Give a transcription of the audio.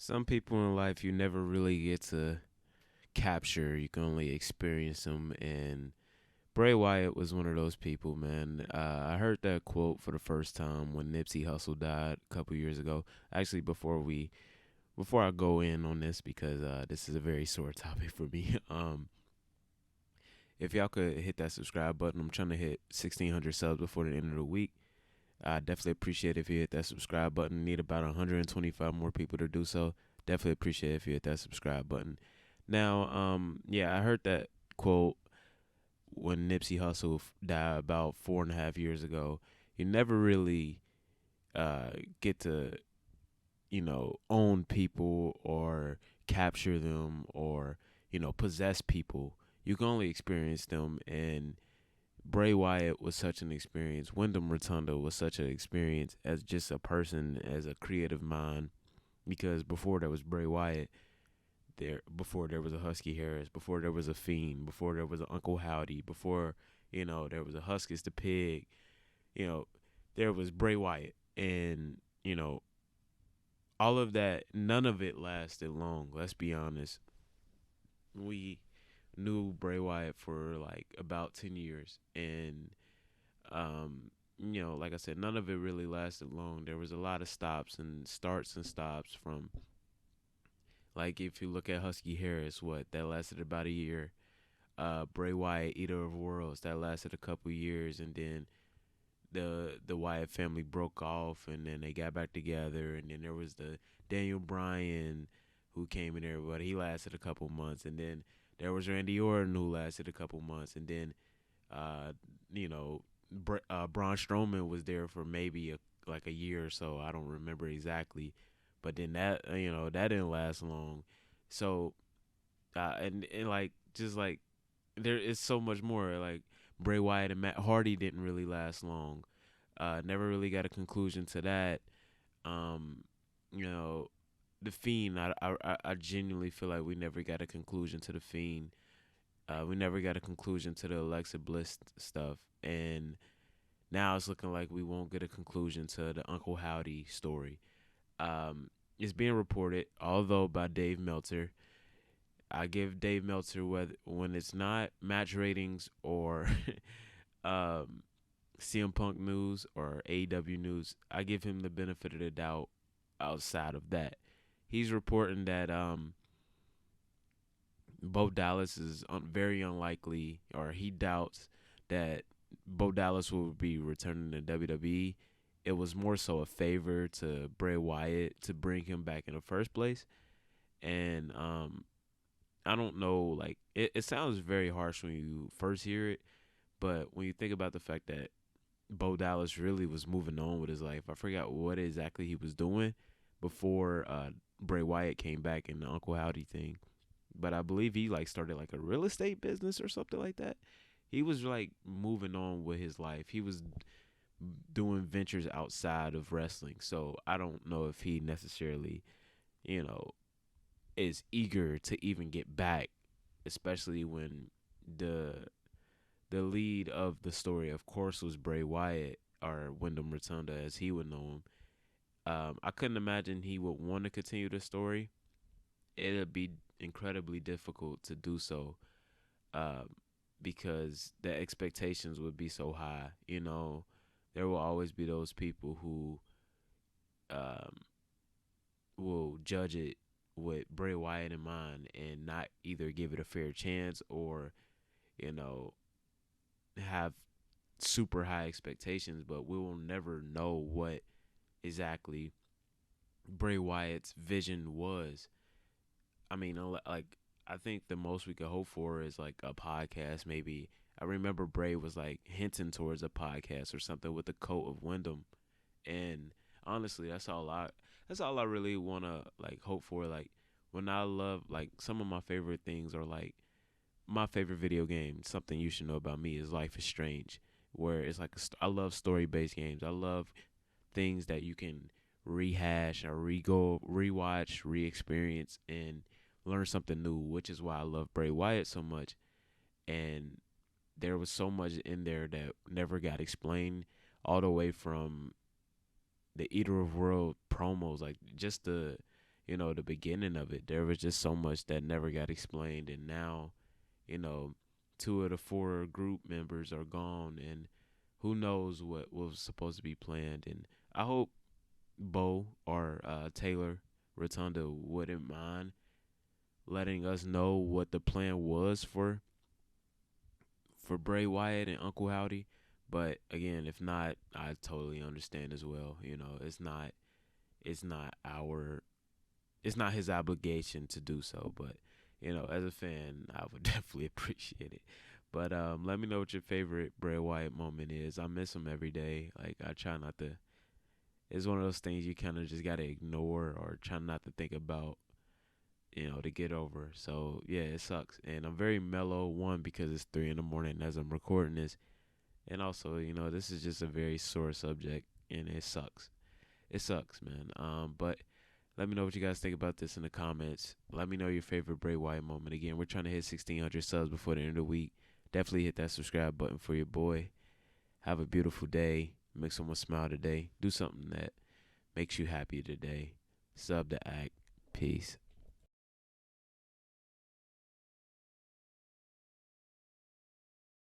Some people in life you never really get to capture. You can only experience them. And Bray Wyatt was one of those people, man. I heard that quote for the first time when Nipsey Hussle died a couple years ago. Actually, before I go in on this, because this is a very sore topic for me. If y'all could hit that subscribe button, I'm trying to hit 1,600 subs before the end of the week. I definitely appreciate if you hit that subscribe button. Need about 125 more people to do so. Definitely appreciate if you hit that subscribe button. Now, yeah, I heard that quote when Nipsey Hussle died about 4.5 years ago. You never really get to, own people or capture them or, possess people. You can only experience them. And Bray Wyatt was such an experience. Wyndham Rotunda was such an experience as just a person, as a creative mind. Because before there was Bray Wyatt, before there was a Husky Harris, before there was a Fiend, before there was an Uncle Howdy, before there was a Huskus the Pig, you know there was Bray Wyatt, and all of that. None of it lasted long. Let's be honest. We knew Bray Wyatt for like about 10 years, and like I said, none of it really lasted long. There was a lot of stops and starts and stops from, like, if you look at Husky Harris, what that lasted about a year. Bray Wyatt, Eater of Worlds, that lasted a couple years, and then the Wyatt family broke off, and then they got back together, and then there was the Daniel Bryan who came in there, but he lasted a couple months, and then there was Randy Orton who lasted a couple months, and then uh, Braun Strowman was there for maybe like a year or so. I don't remember exactly, but then that that didn't last long. So and like just like there is so much more. Like Bray Wyatt and Matt Hardy didn't really last long. Never really got a conclusion to that. Um, you know, the Fiend. I genuinely feel like we never got a conclusion to the Fiend. We never got a conclusion to the Alexa Bliss stuff, and now it's looking like we won't get a conclusion to the Uncle Howdy story. Um, it's being reported, although by Dave Meltzer. I give Dave Meltzer, whether when it's not match ratings or um, CM Punk news or AEW news, I give him the benefit of the doubt. Outside of that, he's reporting that Bo Dallas is very unlikely, or he doubts that Bo Dallas will be returning to WWE. It was more so a favor to Bray Wyatt to bring him back in the first place. And I don't know, like it sounds very harsh when you first hear it, but when you think about the fact that Bo Dallas really was moving on with his life, I forgot what exactly he was doing before Bray Wyatt came back in the Uncle Howdy thing. But I believe he like started like a real estate business or something like that. He was like moving on with his life. He was doing ventures outside of wrestling. So I don't know if he necessarily, you know, is eager to even get back, especially when the the lead of the story, of course, was Bray Wyatt or Wyndham Rotunda, as he would know him. I couldn't imagine he would want to continue the story. It'd be incredibly difficult to do so, um, because the expectations would be so high. There will always be those people who um, will judge it with Bray Wyatt in mind and not either give it a fair chance or, you know, have super high expectations, but we will never know what exactly Bray Wyatt's vision was. I mean, like, I think the most we could hope for is like a podcast, maybe. I remember Bray was like hinting towards a podcast or something with the coat of Wyndham, and honestly, that's all I really wanna like hope for. Like when I love like some of my favorite things are like my favorite video game. Something you should know about me is Life is Strange, where it's like I love story based games. I love things that you can rehash or rewatch, re-experience, and learn something new. Which is why I love Bray Wyatt so much. And there was so much in there that never got explained, all the way from the Eater of World promos, like just the the beginning of it. There was just so much that never got explained, and now, you know, two of the four group members are gone, and who knows what was supposed to be planned. And I hope Bo or Taylor Rotunda wouldn't mind letting us know what the plan was for Bray Wyatt and Uncle Howdy. But again, if not, I totally understand as well. It's not our it's not his obligation to do so. But as a fan, I would definitely appreciate it. But let me know what your favorite Bray Wyatt moment is. I miss him every day. Like, I try not to. It's one of those things you kind of just gotta ignore or try not to think about. To get over. So yeah, it sucks. And I'm very mellow. One, because it's 3 in the morning as I'm recording this, and also, this is just a very sore subject, and it sucks. It sucks, man. But let me know what you guys think about this in the comments. Let me know your favorite Bray Wyatt moment. Again, we're trying to hit 1,600 subs before the end of the week. Definitely hit that subscribe button for your boy. Have a beautiful day. Make someone smile today. Do something that makes you happy today. Sub to act. Peace.